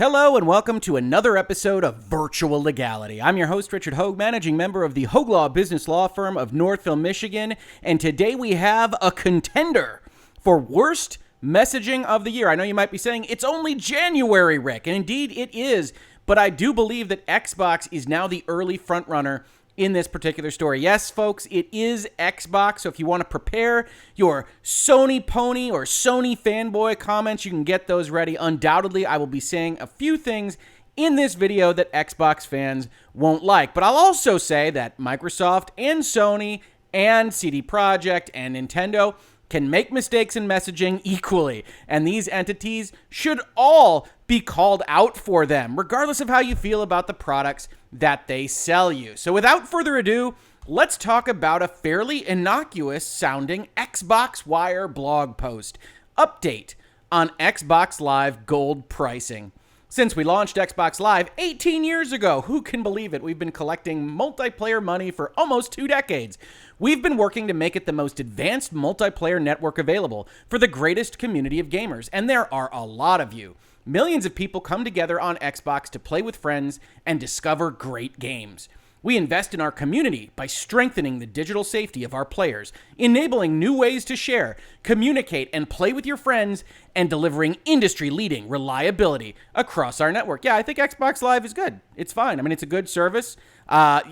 Hello and welcome to another episode of Virtual Legality. I'm your host, Richard Hoeg, managing member of the Hoeg Law business law firm of Northville, Michigan, and today we have a contender for worst messaging of the year. I know you might be saying, it's only January, Rick, and indeed it is, but I do believe that Xbox is now the early frontrunner in this particular story. Yes, folks, it is Xbox, so if you want to prepare your Sony pony or Sony fanboy comments, you can get those ready. Undoubtedly, I will be saying a few things in this video that Xbox fans won't like, but I'll also say that Microsoft and Sony and CD Projekt and Nintendo can make mistakes in messaging equally, and these entities should all be called out for them, regardless of how you feel about the products that they sell you. So without further ado, let's talk about a fairly innocuous sounding Xbox Wire blog post. Update on Xbox Live Gold pricing. Since we launched Xbox Live 18 years ago, who can believe it? We've been collecting multiplayer money for almost 2 decades. We've been working to make it the most advanced multiplayer network available for the greatest community of gamers, and there are a lot of you. Millions of people come together on Xbox to play with friends and discover great games. We invest in our community by strengthening the digital safety of our players, enabling new ways to share, communicate, and play with your friends, and delivering industry-leading reliability across our network. Yeah, I think Xbox Live is good. It's fine. I mean, it's a good service.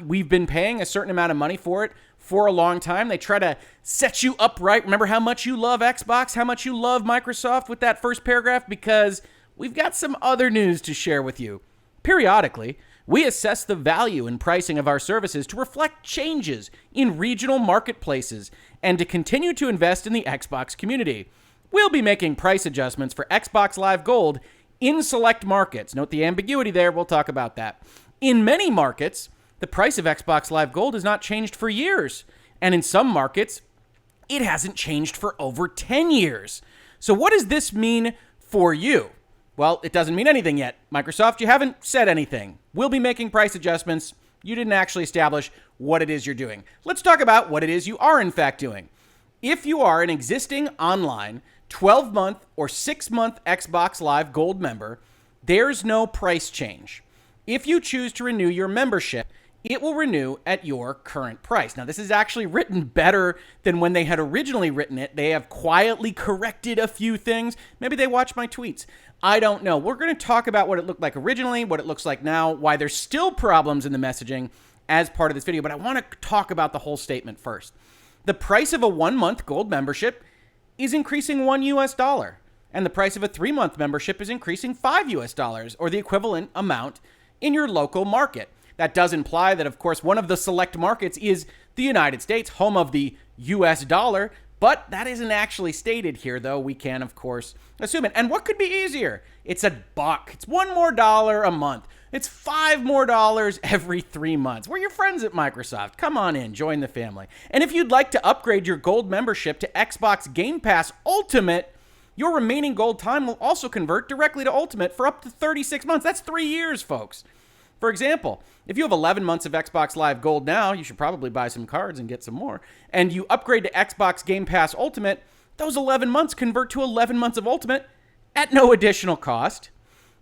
We've been paying a certain amount of money for it for a long time. They try to set you up right. Remember how much you love Xbox, how much you love Microsoft with that first paragraph? Because we've got some other news to share with you. Periodically, we assess the value and pricing of our services to reflect changes in regional marketplaces and to continue to invest in the Xbox community. We'll be making price adjustments for Xbox Live Gold in select markets. Note the ambiguity there. We'll talk about that. In many markets, the price of Xbox Live Gold has not changed for years. And in some markets, it hasn't changed for over 10 years. So what does this mean for you? Well, it doesn't mean anything yet. Microsoft, you haven't said anything. We'll be making price adjustments. You didn't actually establish what it is you're doing. Let's talk about what it is you are in fact doing. If you are an existing online 12-month or 6-month Xbox Live Gold member, there's no price change. If you choose to renew your membership, it will renew at your current price. Now, this is actually written better than when they had originally written it. They have quietly corrected a few things. Maybe they watch my tweets. I don't know. We're going to talk about what it looked like originally, what it looks like now, why there's still problems in the messaging as part of this video. But I want to talk about the whole statement first. The price of a 1-month gold membership is increasing $1, and the price of a 3-month membership is increasing $5, or the equivalent amount in your local market. That does imply that, of course, one of the select markets is the United States, home of the US dollar, but that isn't actually stated here, though we can, of course, assume it. And what could be easier? It's $1. It's $1 more a month. It's $5 more every 3 months. We're your friends at Microsoft. Come on in, join the family. And if you'd like to upgrade your gold membership to Xbox Game Pass Ultimate, your remaining gold time will also convert directly to Ultimate for up to 36 months. That's 3 years, folks. For example, if you have 11 months of Xbox Live Gold now, you should probably buy some cards and get some more, and you upgrade to Xbox Game Pass Ultimate, those 11 months convert to 11 months of Ultimate at no additional cost.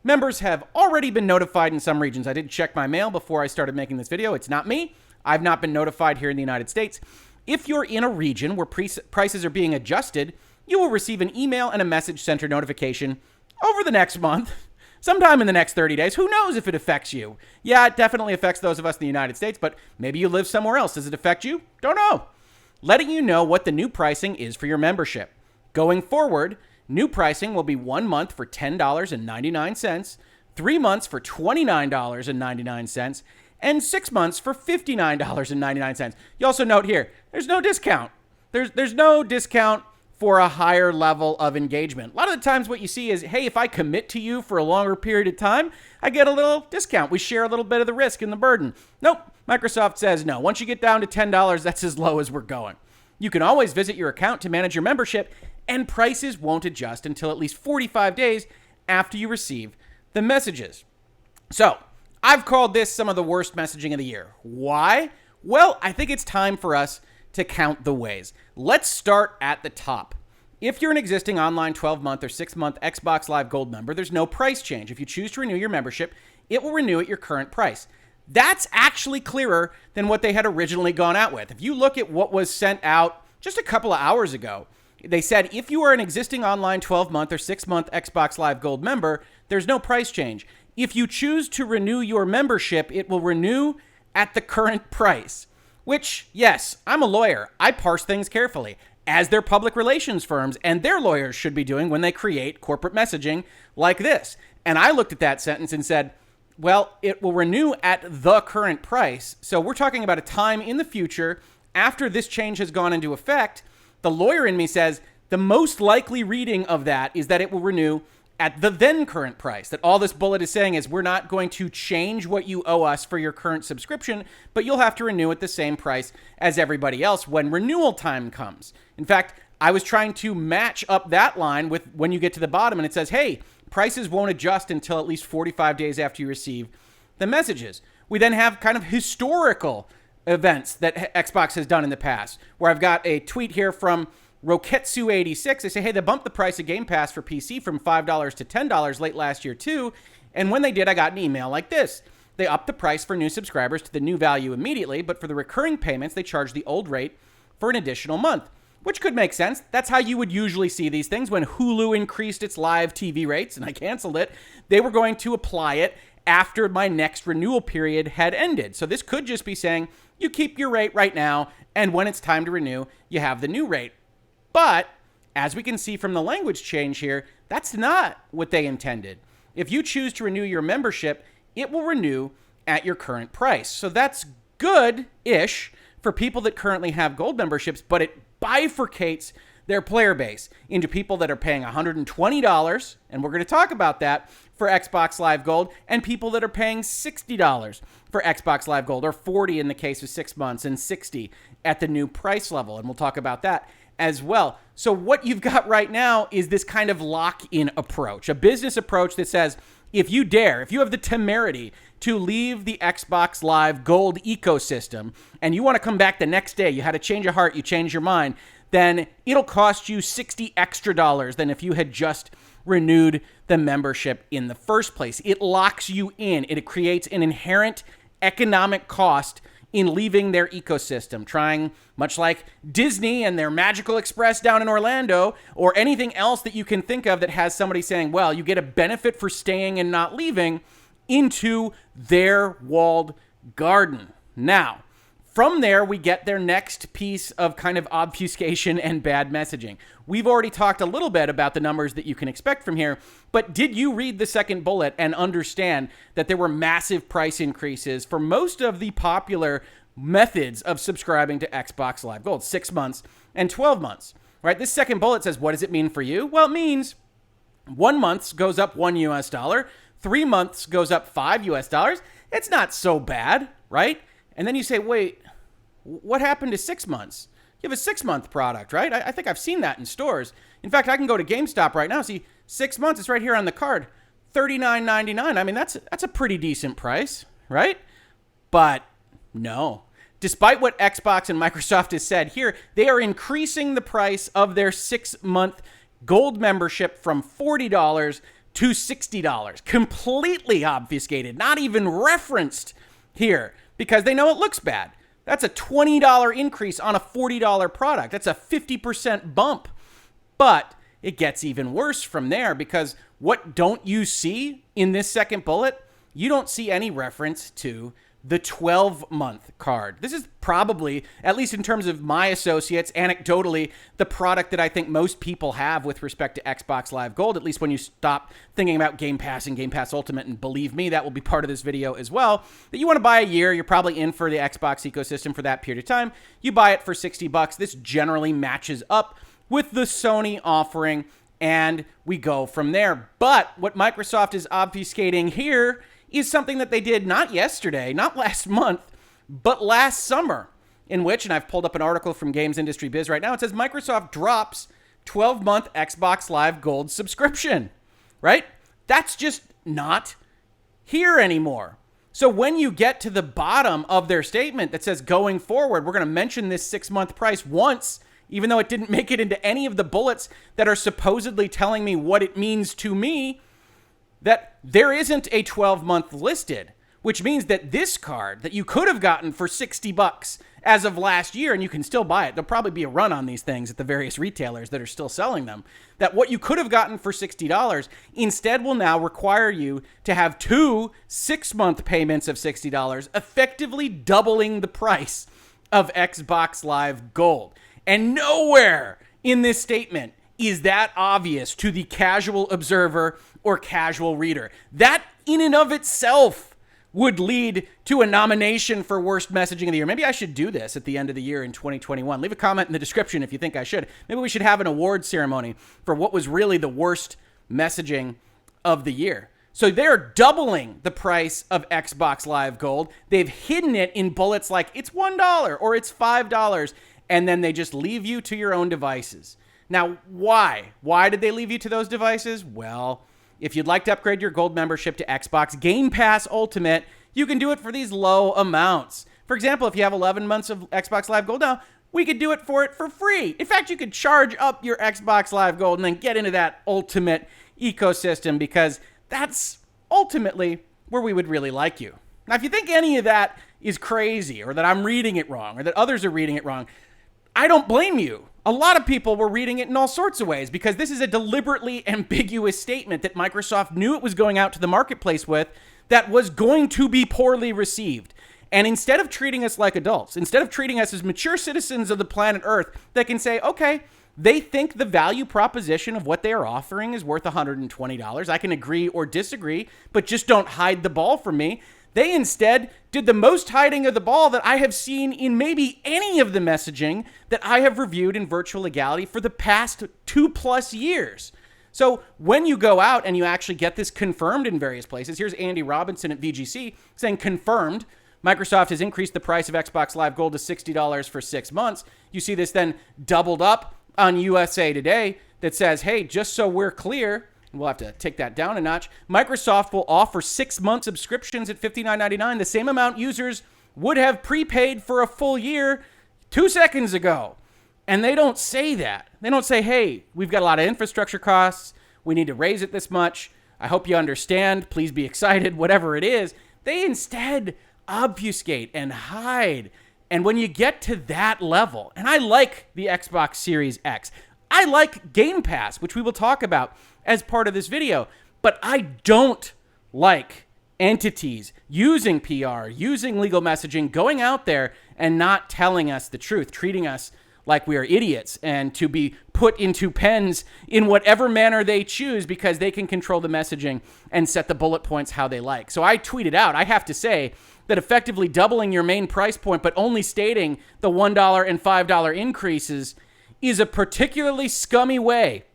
Members have already been notified in some regions. I did check my mail before I started making this video. It's not me. I've not been notified here in the United States. If you're in a region where prices are being adjusted, you will receive an email and a message center notification over the next month. Sometime in the next 30 days. Who knows if it affects you? Yeah, it definitely affects those of us in the United States, but maybe you live somewhere else. Does it affect you? Don't know. Letting you know what the new pricing is for your membership. Going forward, new pricing will be 1 month for $10.99, 3 months for $29.99, and 6 months for $59.99. You also note here, there's no discount. There's no discount for a higher level of engagement. A lot of the times what you see is, hey, if I commit to you for a longer period of time, I get a little discount. We share a little bit of the risk and the burden. Nope. Microsoft says no. Once you get down to $10, that's as low as we're going. You can always visit your account to manage your membership, and prices won't adjust until at least 45 days after you receive the messages. So, I've called this some of the worst messaging of the year. Why? Well, I think it's time for us to count the ways. Let's start at the top. If you're an existing online 12-month or 6-month Xbox Live Gold member, there's no price change. If you choose to renew your membership, it will renew at your current price. That's actually clearer than what they had originally gone out with. If you look at what was sent out just a couple of hours ago, they said if you are an existing online 12-month or 6-month Xbox Live Gold member, there's no price change. If you choose to renew your membership, it will renew at the current price. Which, yes, I'm a lawyer. I parse things carefully, as their public relations firms and their lawyers should be doing when they create corporate messaging like this. And I looked at that sentence and said, well, it will renew at the current price. So we're talking about a time in the future after this change has gone into effect. The lawyer in me says the most likely reading of that is that it will renew at the then current price. That all this bullet is saying is we're not going to change what you owe us for your current subscription, but you'll have to renew at the same price as everybody else when renewal time comes. In fact, I was trying to match up that line with when you get to the bottom and it says, hey, prices won't adjust until at least 45 days after you receive the messages. We then have kind of historical events that Xbox has done in the past, where I've got a tweet here from Roketsu86. They say, hey, they bumped the price of Game Pass for PC from $5 to $10 late last year too. And when they did, I got an email like this. They upped the price for new subscribers to the new value immediately, but for the recurring payments, they charged the old rate for an additional month, which could make sense. That's how you would usually see these things. When Hulu increased its live TV rates and I canceled it, they were going to apply it after my next renewal period had ended. So this could just be saying you keep your rate right now, and when it's time to renew, you have the new rate. But as we can see from the language change here, that's not what they intended. If you choose to renew your membership, it will renew at your current price. So that's good-ish for people that currently have gold memberships, but it bifurcates their player base into people that are paying $120, and we're going to talk about that for Xbox Live Gold, and people that are paying $60 for Xbox Live Gold, or $40 in the case of 6 months, and $60 at the new price level, and we'll talk about that as well. So what you've got right now is this kind of lock-in approach, a business approach that says, if you dare, if you have the temerity to leave the Xbox Live Gold ecosystem, and you want to come back the next day, you had a change of heart, you changed your mind, then it'll cost you $60 extra than if you had just renewed the membership in the first place. It locks you in. It creates an inherent economic cost in leaving their ecosystem, trying, much like Disney and their Magical Express down in Orlando, or anything else that you can think of that has somebody saying, well, you get a benefit for staying and not leaving, into their walled garden. Now, from there, we get their next piece of kind of obfuscation and bad messaging. We've already talked a little bit about the numbers that you can expect from here, but did you read the second bullet and understand that there were massive price increases for most of the popular methods of subscribing to Xbox Live Gold, 6 months and 12 months, right? This second bullet says, what does it mean for you? Well, it means 1 month goes up $1, 3 months goes up $5. It's not so bad, right? And then you say, wait, what happened to 6 months? You have a 6-month product, right? I think I've seen that in stores. In fact, I can go to GameStop right now, see 6 months, it's right here on the card, $39.99. I mean, that's a pretty decent price, right? But no. Despite what Xbox and Microsoft has said here, they are increasing the price of their 6-month gold membership from $40 to $60. Completely obfuscated, not even referenced here, because they know it looks bad. That's a $20 increase on a $40 product. That's a 50% bump. But it gets even worse from there, because what don't you see in this second bullet? You don't see any reference to the 12-month card. This is probably, at least in terms of my associates, anecdotally, the product that I think most people have with respect to Xbox Live Gold, at least when you stop thinking about Game Pass and Game Pass Ultimate, and believe me, that will be part of this video as well, that you want to buy a year, you're probably in for the Xbox ecosystem for that period of time, you buy it for $60. This generally matches up with the Sony offering, and we go from there. But what Microsoft is obfuscating here is something that they did not yesterday, not last month, but last summer, in which, and I've pulled up an article from GamesIndustryBiz right now, it says Microsoft drops 12-month Xbox Live Gold subscription, right? That's just not here anymore. So when you get to the bottom of their statement that says going forward, we're going to mention this 6-month price once even though it didn't make it into any of the bullets that are supposedly telling me what it means to me, that there isn't a 12-month listed, which means that this card that you could have gotten for $60 as of last year, and you can still buy it. There'll probably be a run on these things at the various retailers that are still selling them, that what you could have gotten for $60 instead will now require you to have 2 6-month payments of $60, effectively doubling the price of Xbox Live Gold. And nowhere in this statement is that obvious to the casual observer or casual reader. That in and of itself would lead to a nomination for worst messaging of the year. Maybe I should do this at the end of the year in 2021. Leave a comment in the description if you think I should. Maybe we should have an award ceremony for what was really the worst messaging of the year. So they're doubling the price of Xbox Live Gold. They've hidden it in bullets like it's $1 or it's $5, and then they just leave you to your own devices. Now, why? Why did they leave you to those devices? Well, if you'd like to upgrade your gold membership to Xbox Game Pass Ultimate, you can do it for these low amounts. For example, if you have 11 months of Xbox Live Gold now, we could do it for free. In fact, you could charge up your Xbox Live Gold and then get into that Ultimate ecosystem, because that's ultimately where we would really like you. Now, if you think any of that is crazy, or that I'm reading it wrong, or that others are reading it wrong, I don't blame you. A lot of people were reading it in all sorts of ways, because this is a deliberately ambiguous statement that Microsoft knew it was going out to the marketplace with that was going to be poorly received. And instead of treating us like adults, instead of treating us as mature citizens of the planet Earth that can say, okay, they think the value proposition of what they are offering is worth $120. I can agree or disagree, but just don't hide the ball from me. They instead did the most hiding of the ball that I have seen in maybe any of the messaging that I have reviewed in Virtual Legality for the past 2+ years. So when you go out and you actually get this confirmed in various places, here's Andy Robinson at VGC saying confirmed, Microsoft has increased the price of Xbox Live Gold to $60 for 6 months. You see this then doubled up on USA Today that says, hey, just so we're clear, we'll have to take that down a notch, Microsoft will offer 6-month subscriptions at $59.99, the same amount users would have prepaid for a full year 2 seconds ago. And they don't say that. They don't say, hey, we've got a lot of infrastructure costs. We need to raise it this much. I hope you understand. Please be excited, whatever it is. They instead obfuscate and hide. And when you get to that level, and I like the Xbox Series X, I like Game Pass, which we will talk about as part of this video, but I don't like entities using PR, using legal messaging, going out there and not telling us the truth, treating us like we are idiots and to be put into pens in whatever manner they choose because they can control the messaging and set the bullet points how they like. So I tweeted out, I have to say that effectively doubling your main price point but only stating the $1 and $5 increases is a particularly scummy way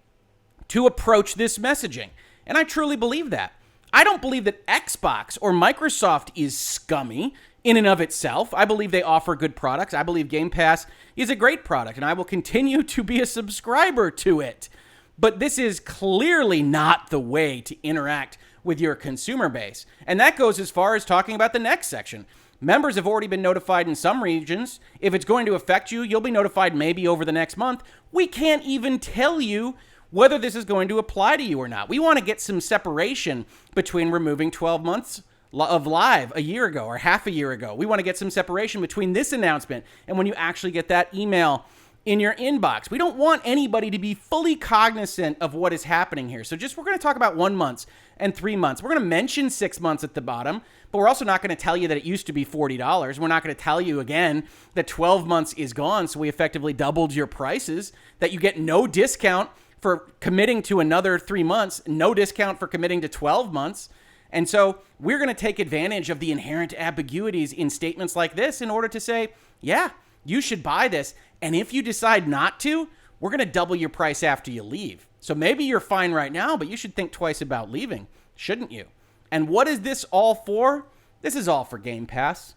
to approach this messaging. And I truly believe that. I don't believe that Xbox or Microsoft is scummy in and of itself. I believe they offer good products. I believe Game Pass is a great product, and I will continue to be a subscriber to it. But this is clearly not the way to interact with your consumer base. And that goes as far as talking about the next section. Members have already been notified in some regions. If it's going to affect you, you'll be notified maybe over the next month. We can't even tell you whether this is going to apply to you or not. We want to get some separation between removing 12 months of live a year ago or half a year ago. We want to get some separation between this announcement and when you actually get that email in your inbox. We don't want anybody to be fully cognizant of what is happening here. So we're going to talk about 1 month and 3 months. We're going to mention 6 months at the bottom, but we're also not going to tell you that it used to be $40. We're not going to tell you again that 12 months is gone, so we effectively doubled your prices, that you get no discount for committing to another 3 months, no discount for committing to 12 months. And so we're going to take advantage of the inherent ambiguities in statements like this in order to say, yeah, you should buy this. And if you decide not to, we're going to double your price after you leave. So maybe you're fine right now, but you should think twice about leaving, shouldn't you? And what is this all for? This is all for Game Pass,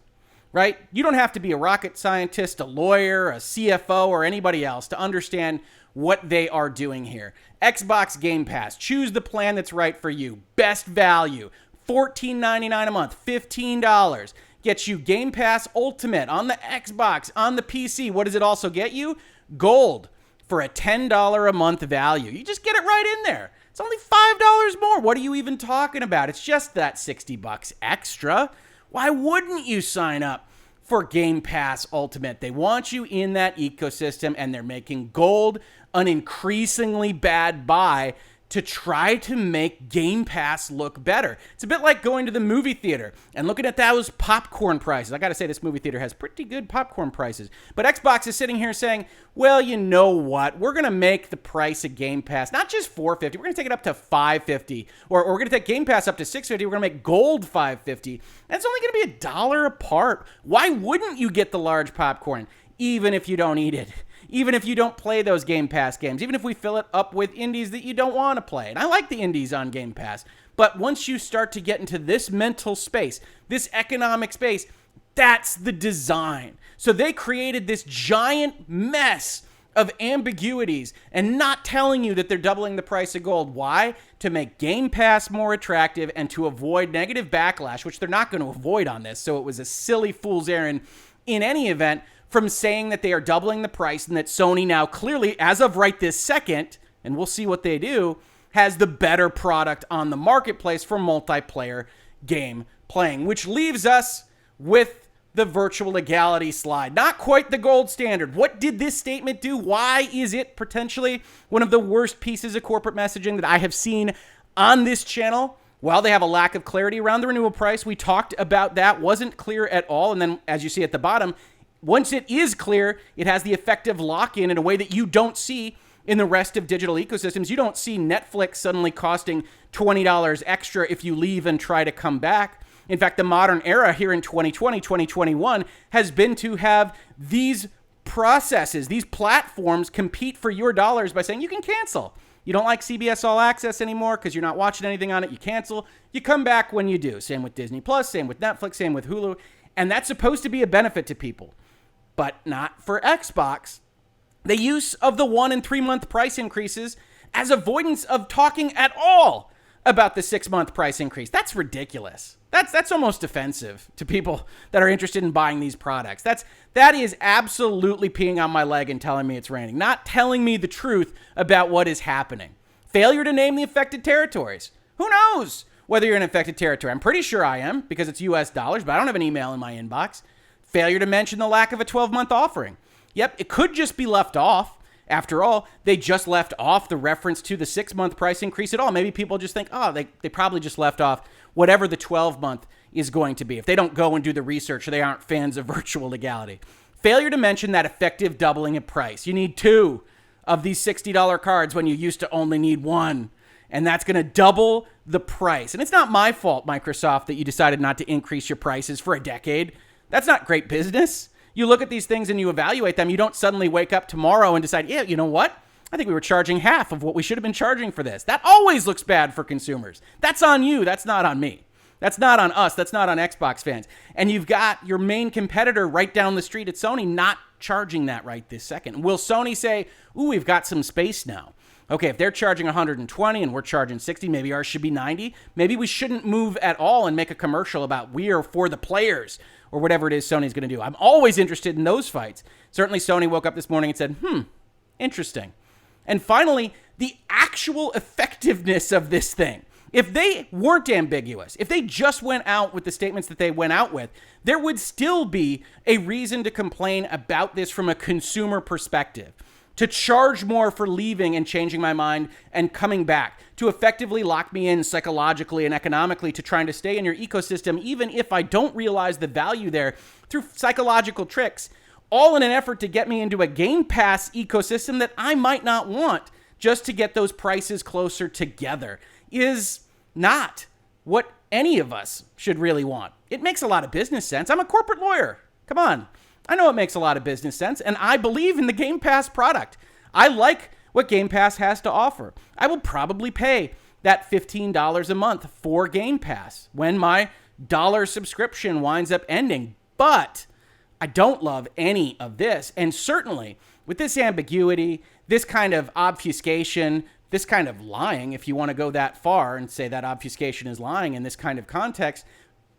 right? You don't have to be a rocket scientist, a lawyer, a CFO, or anybody else to understand what they are doing here. Xbox Game Pass. Choose the plan that's right for you. Best value. $14.99 a month. $15. Gets you Game Pass Ultimate on the Xbox, on the PC. What does it also get you? Gold for a $10 a month value. You just get it right in there. It's only $5 more. What are you even talking about? It's just that $60 extra. Why wouldn't you sign up for Game Pass Ultimate? They want you in that ecosystem, and they're making gold an increasingly bad buy to try to make Game Pass look better. It's a bit like going to the movie theater and looking at those popcorn prices. I got to say, this movie theater has pretty good popcorn prices. But Xbox is sitting here saying, well, you know what? We're going to make the price of Game Pass not just $4.50. We're going to take it up to $5.50. Or we're going to take Game Pass up to $6.50. We're going to make gold $5.50. That's only going to be $1 apart. Why wouldn't you get the large popcorn, even if you don't eat it? Even if you don't play those Game Pass games, even if we fill it up with indies that you don't want to play. And I like the indies on Game Pass. But once you start to get into this mental space, this economic space, that's the design. So they created this giant mess of ambiguities and not telling you that they're doubling the price of gold. Why? To make Game Pass more attractive and to avoid negative backlash, which they're not going to avoid on this. So it was a silly fool's errand in any event, from saying that they are doubling the price and that Sony now clearly, as of right this second, and we'll see what they do, has the better product on the marketplace for multiplayer game playing, which leaves us with the virtual legality slide. Not quite the gold standard. What did this statement do? Why is it potentially one of the worst pieces of corporate messaging that I have seen on this channel? Well, they have a lack of clarity around the renewal price. We talked about that. Wasn't clear at all. And then, as you see at the bottom, once it is clear, it has the effective lock-in in a way that you don't see in the rest of digital ecosystems. You don't see Netflix suddenly costing $20 extra if you leave and try to come back. In fact, the modern era here in 2020, 2021 has been to have these processes, these platforms compete for your dollars by saying you can cancel. You don't like CBS All Access anymore because you're not watching anything on it, you cancel. You come back when you do. Same with Disney Plus, same with Netflix, same with Hulu. And that's supposed to be a benefit to people, but not for Xbox. The use of the 1 and 3 month price increases as avoidance of talking at all about the 6-month price increase. That's ridiculous. That's almost offensive to people that are interested in buying these products. That is absolutely peeing on my leg and telling me it's raining, not telling me the truth about what is happening. Failure to name the affected territories. Who knows whether you're in affected territory? I'm pretty sure I am because it's US dollars, but I don't have an email in my inbox. Failure to mention the lack of a 12-month offering. Yep, it could just be left off. After all, they just left off the reference to the 6-month price increase at all. Maybe people just think, oh, they probably just left off whatever the 12-month is going to be. If they don't go and do the research or they aren't fans of virtual legality. Failure to mention that effective doubling in price. You need 2 of these $60 cards when you used to only need 1. And that's going to double the price. And it's not my fault, Microsoft, that you decided not to increase your prices for a decade. That's not great business. You look at these things and you evaluate them. You don't suddenly wake up tomorrow and decide, yeah, you know what? I think we were charging half of what we should have been charging for this. That always looks bad for consumers. That's on you. That's not on me. That's not on us. That's not on Xbox fans. And you've got your main competitor right down the street at Sony not charging that right this second. Will Sony say, ooh, we've got some space now? Okay, if they're charging 120 and we're charging 60, maybe ours should be 90. Maybe we shouldn't move at all and make a commercial about we are for the players or whatever it is Sony's going to do. I'm always interested in those fights. Certainly Sony woke up this morning and said, interesting. And finally, the actual effectiveness of this thing. If they weren't ambiguous, if they just went out with the statements that they went out with, there would still be a reason to complain about this from a consumer perspective. To charge more for leaving and changing my mind and coming back, to effectively lock me in psychologically and economically to trying to stay in your ecosystem, even if I don't realize the value there through psychological tricks, all in an effort to get me into a Game Pass ecosystem that I might not want just to get those prices closer together, is not what any of us should really want. It makes a lot of business sense. I'm a corporate lawyer. Come on. I know it makes a lot of business sense, and I believe in the Game Pass product. I like what Game Pass has to offer. I will probably pay that $15 a month for Game Pass when my dollar subscription winds up ending. But I don't love any of this. And certainly with this ambiguity, this kind of obfuscation, this kind of lying, if you want to go that far and say that obfuscation is lying in this kind of context,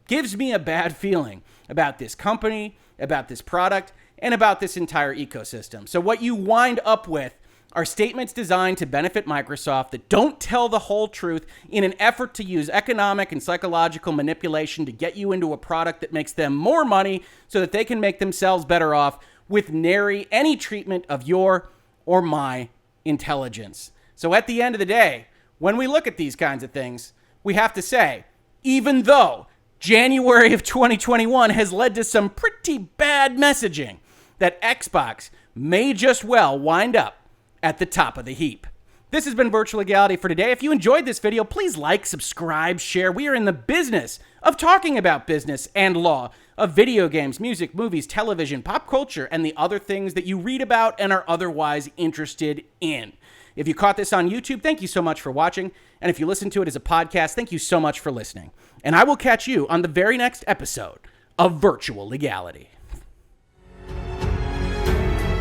gives me a bad feeling about this company, about this product, and about this entire ecosystem. So what you wind up with are statements designed to benefit Microsoft that don't tell the whole truth in an effort to use economic and psychological manipulation to get you into a product that makes them more money so that they can make themselves better off with nary any treatment of your or my intelligence. So at the end of the day, when we look at these kinds of things, we have to say, even though January of 2021 has led to some pretty bad messaging, that Xbox may just well wind up at the top of the heap. This has been Virtual Legality for today. If you enjoyed this video, please like, subscribe, share. We are in the business of talking about business and law, of video games, music, movies, television, pop culture, and the other things that you read about and are otherwise interested in. If you caught this on YouTube, thank you so much for watching. And if you listen to it as a podcast, thank you so much for listening. And I will catch you on the very next episode of Virtual Legality.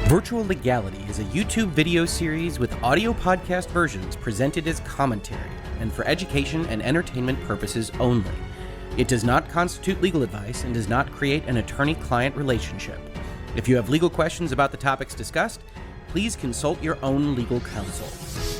Virtual Legality is a YouTube video series with audio podcast versions presented as commentary and for education and entertainment purposes only. It does not constitute legal advice and does not create an attorney-client relationship. If you have legal questions about the topics discussed, please consult your own legal counsel.